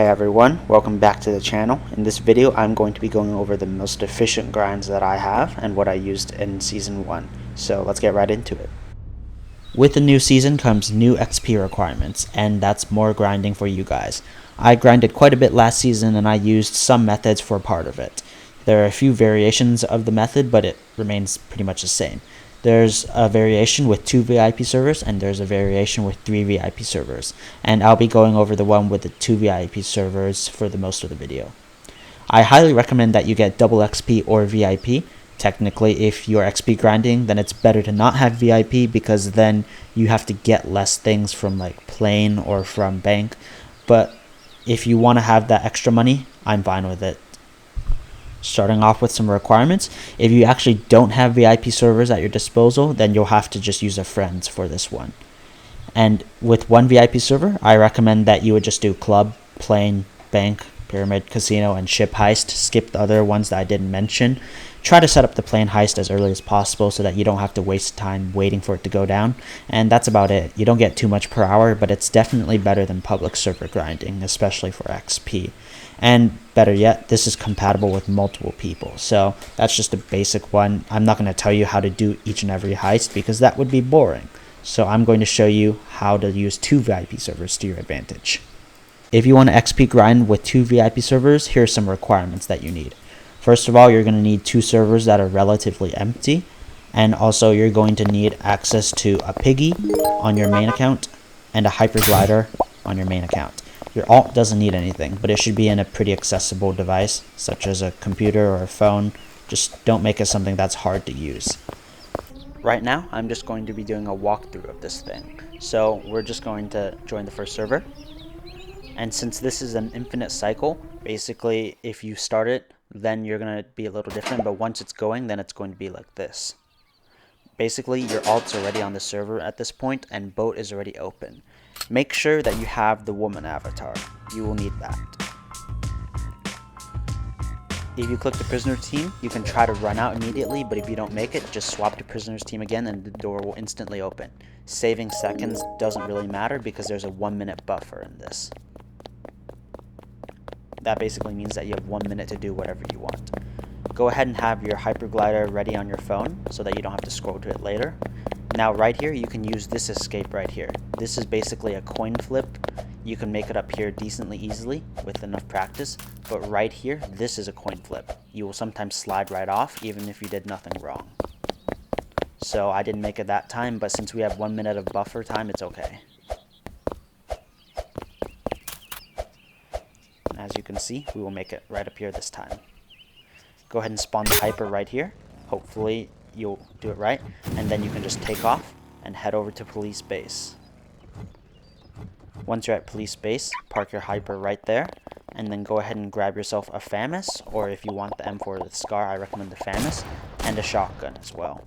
Hey everyone, welcome back to the channel. In this video I'm going to be going over the most efficient grinds that I have and what I used in Season 1. So let's get right into it. With the new season comes new XP requirements, and that's more grinding for you guys. I grinded quite a bit last season and I used some methods for part of it. There are a few variations of the method, but it remains pretty much the same. There's a variation with 2 VIP servers and there's a variation with 3 VIP servers, and I'll be going over the one with the 2 VIP servers for the most of the video. I highly recommend that you get double XP or VIP. Technically, if you're XP grinding, then it's better to not have VIP because then you have to get less things from like plane or from bank. But if you want to have that extra money, I'm fine with it. Starting off with some requirements, if you actually don't have VIP servers at your disposal, then you'll have to just use a friends for this one. And with one VIP server, I recommend that you would just do club, plane, bank, pyramid, casino, and ship heist. Skip the other ones that I didn't mention. Try to set up the plane heist as early as possible so that you don't have to waste time waiting for it to go down. And that's about it. You don't get too much per hour, but it's definitely better than public server grinding, especially for XP. And better yet, this is compatible with multiple people. So that's just a basic one. I'm not going to tell you how to do each and every heist because that would be boring. So I'm going to show you how to use 2 VIP servers to your advantage. If you want to XP grind with 2 VIP servers, here are some requirements that you need. First of all, you're going to need 2 servers that are relatively empty. And also you're going to need access to a Piggy on your main account and a Hyperglider on your main account. Your alt doesn't need anything, but it should be in a pretty accessible device, such as a computer or a phone. Just don't make it something that's hard to use. Right now, I'm just going to be doing a walkthrough of this thing. So we're just going to join the first server. And since this is an infinite cycle, basically if you start it, then you're going to be a little different, but once it's going, then it's going to be like this. Basically, your alt's already on the server at this point, and boat is already open. Make sure that you have the woman avatar. You will need that. If you click the prisoner team, you can try to run out immediately, but if you don't make it, just swap to prisoner's team again and the door will instantly open. Saving seconds doesn't really matter because there's a 1-minute buffer in this. That basically means that you have 1 minute to do whatever you want. Go ahead and have your Hyperglider ready on your phone so that you don't have to scroll to it later. Now right here, you can use this escape right here. This is basically a coin flip. You can make it up here decently easily with enough practice, but right here, this is a coin flip. You will sometimes slide right off even if you did nothing wrong. So I didn't make it that time, but since we have 1 minute of buffer time, it's okay. As you can see, we will make it right up here this time. Go ahead and spawn the hyper right here. Hopefully you'll do it right, and then you can just take off and head over to police base. Once you're at police base, park your hyper right there, and then go ahead and grab yourself a FAMAS, or if you want the M4 with SCAR, I recommend the FAMAS, and a shotgun as well.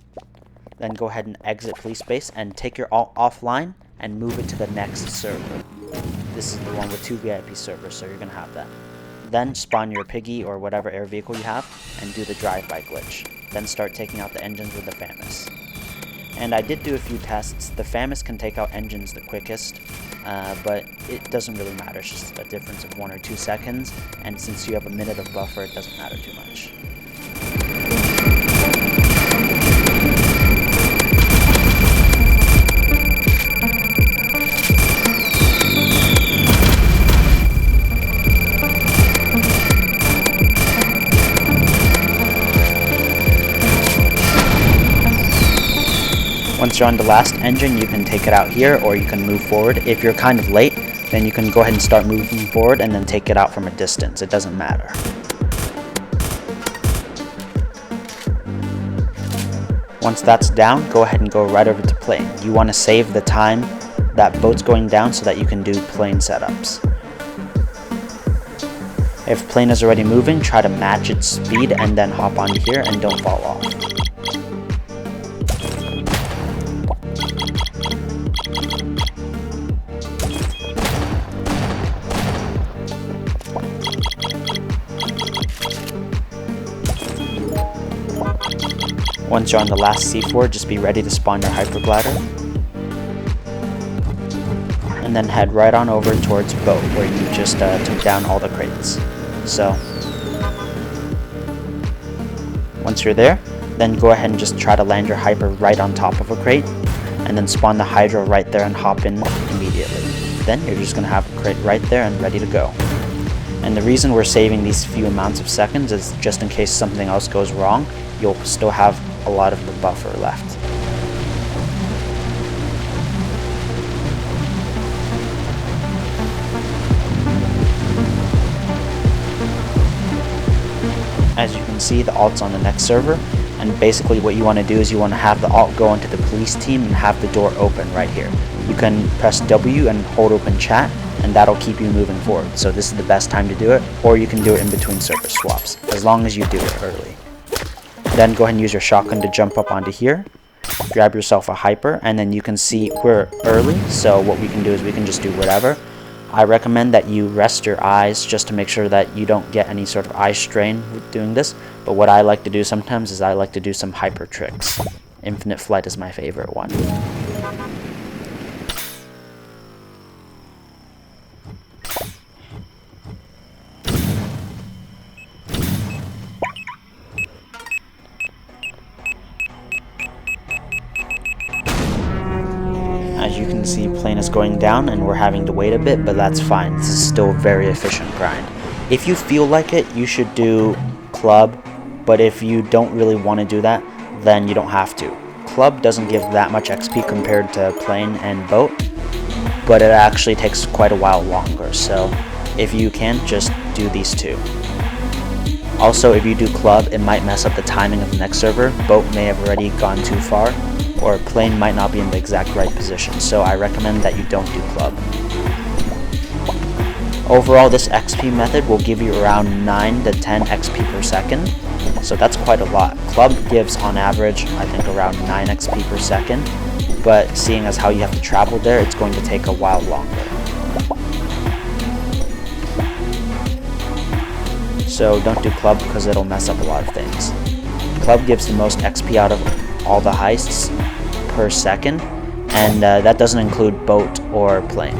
Then go ahead and exit police base and take your alt offline and move it to the next server. This is the one with 2 VIP servers, so you're going to have that. Then spawn your Piggy or whatever air vehicle you have and do the drive-by glitch. Then start taking out the engines with the FAMAS. And I did do a few tests. The FAMAS can take out engines the quickest, but it doesn't really matter. It's just a difference of 1 or 2 seconds, and since you have a minute of buffer, it doesn't matter too much. Once you're on the last engine, you can take it out here or you can move forward. If you're kind of late, then you can go ahead and start moving forward and then take it out from a distance. It doesn't matter. Once that's down, go ahead and go right over to plane. You want to save the time that boat's going down so that you can do plane setups. If plane is already moving, try to match its speed and then hop onto here and don't fall off. Once you're on the last C4, just be ready to spawn your Hyperglider. And and then head right on over towards boat where you just took down all the crates. So once you're there, then go ahead and just try to land your hyper right on top of a crate, and then spawn the Hydra right there and hop in immediately. Then you're just going to have a crate right there and ready to go. And the reason we're saving these few amounts of seconds is just in case something else goes wrong, you'll still have a lot of the buffer left. As you can see, the alt's on the next server, and basically what you want to do is you want to have the alt go into the police team and have the door open right here. You can press W and hold open chat, and that'll keep you moving forward. So this is the best time to do it, or you can do it in between server swaps, as long as you do it early. Then go ahead and use your shotgun to jump up onto here, grab yourself a hyper, and then you can see we're early, so what we can do is we can just do whatever. I recommend that you rest your eyes just to make sure that you don't get any sort of eye strain with doing this, but what I like to do sometimes is I like to do some hyper tricks. Infinite flight is my favorite one. As you can see, plane is going down and we're having to wait a bit, but that's fine. This is still a very efficient grind. If you feel like it, you should do club, but if you don't really want to do that, then you don't have to. Club doesn't give that much XP compared to plane and boat, but it actually takes quite a while longer, so if you can, just do these two. Also, if you do club, it might mess up the timing of the next server. Boat may have already gone too far, or plane might not be in the exact right position, so I recommend that you don't do club. Overall, this XP method will give you around 9 to 10 XP per second, so that's quite a lot. Club gives on average, I think, around 9 XP per second, but seeing as how you have to travel there, it's going to take a while longer. So don't do club because it'll mess up a lot of things. Club gives the most XP out of all the heists per second, and that doesn't include boat or plane.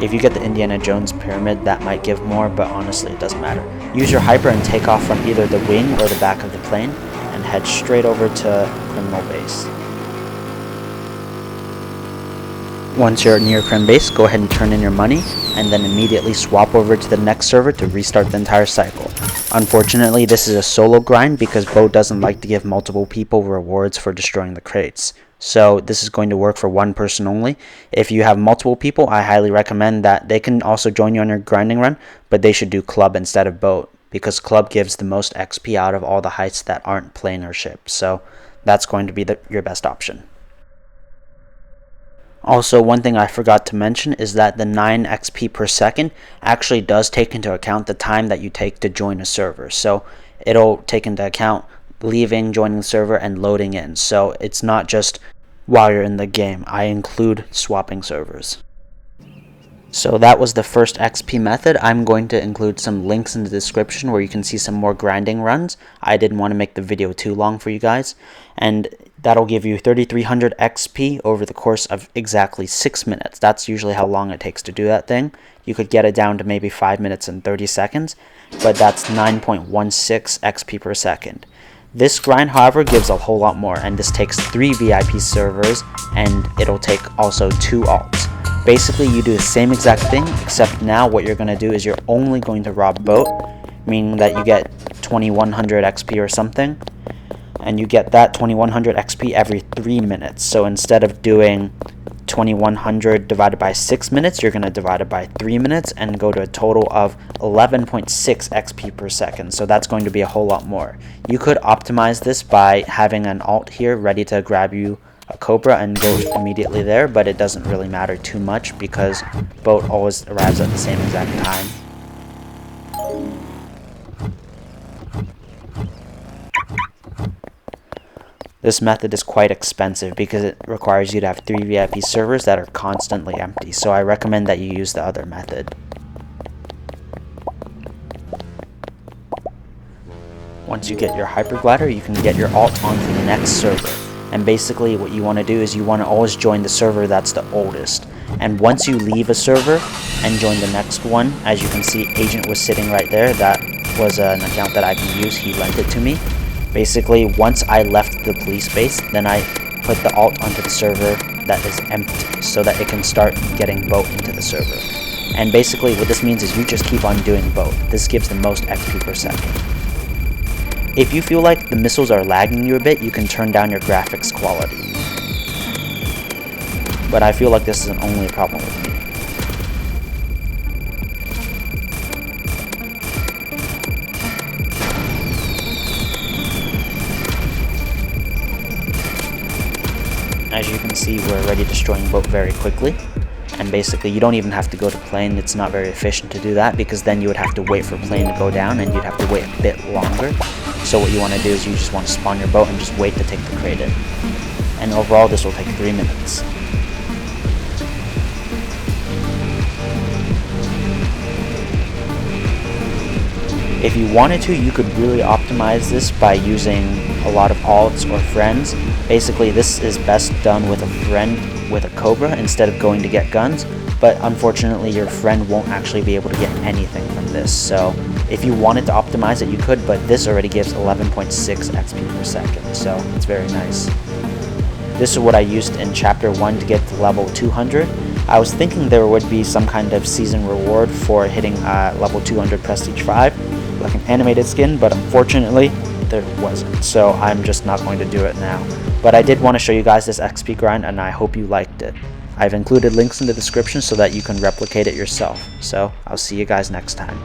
If you get the Indiana Jones pyramid, that might give more, but honestly it doesn't matter. Use your hyper and take off from either the wing or the back of the plane and head straight over to criminal base. Once you're near Crim base, go ahead and turn in your money and then immediately swap over to the next server to restart the entire cycle. Unfortunately, this is a solo grind because Bo doesn't like to give multiple people rewards for destroying the crates. So this is going to work for one person only. If you have multiple people, I highly recommend that they can also join you on your grinding run, but they should do club instead of boat because club gives the most XP out of all the heists that aren't plane or ship. So that's going to be your best option. Also, one thing I forgot to mention is that the 9 XP per second actually does take into account the time that you take to join a server. So it'll take into account leaving, joining the server, and loading in. So it's not just while you're in the game. I include swapping servers. So that was the first XP method. I'm going to include some links in the description where you can see some more grinding runs. I didn't want to make the video too long for you guys. And that'll give you 3300 XP over the course of exactly 6 minutes. That's usually how long it takes to do that thing. You could get it down to maybe 5 minutes and 30 seconds, but that's 9.16 XP per second. This grind, however, gives a whole lot more, and this takes 3 VIP servers, and it'll take also 2 alts. Basically, you do the same exact thing, except now what you're going to do is you're only going to rob boat, meaning that you get 2100 XP or something, and you get that 2100 XP every 3 minutes. So instead of doing 2100 divided by 6 minutes, you're going to divide it by 3 minutes and go to a total of 11.6 XP per second. So that's going to be a whole lot more. You could optimize this by having an alt here ready to grab you a Cobra and go immediately there, but it doesn't really matter too much because boat always arrives at the same exact time. This method is quite expensive because it requires you to have 3 VIP servers that are constantly empty, so I recommend that you use the other method. Once you get your hyperglider, you can get your alt onto the next server. And basically what you want to do is you want to always join the server that's the oldest. And once you leave a server and join the next one, as you can see, Agent was sitting right there. That was an account that I can use. He lent it to me. Basically, once I left the police base, then I put the alt onto the server that is empty so that it can start getting boat into the server. And basically what this means is you just keep on doing boat. This gives the most XP per second. If you feel like the missiles are lagging you a bit, you can turn down your graphics quality. But I feel like this isn't only a problem with me. As you can see, we're already destroying boat very quickly. And basically you don't even have to go to plane. It's not very efficient to do that, because then you would have to wait for plane to go down and you'd have to wait a bit longer. So what you want to do is you just want to spawn your boat and just wait to take the crate in. And overall this will take 3 minutes. If you wanted to, you could really optimize this by using a lot of alts or friends. Basically this is best done with a friend with a Cobra instead of going to get guns, but unfortunately your friend won't actually be able to get anything from this. So if you wanted to optimize it, you could, but this already gives 11.6 XP per second, so it's very nice. This is what I used in chapter 1 to get to level 200. I was thinking there would be some kind of season reward for hitting level 200 prestige 5, like an animated skin, but unfortunately there wasn't, so I'm just not going to do it now. But I did want to show you guys this XP grind, and I hope you liked it. I've included links in the description so that you can replicate it yourself. So I'll see you guys next time.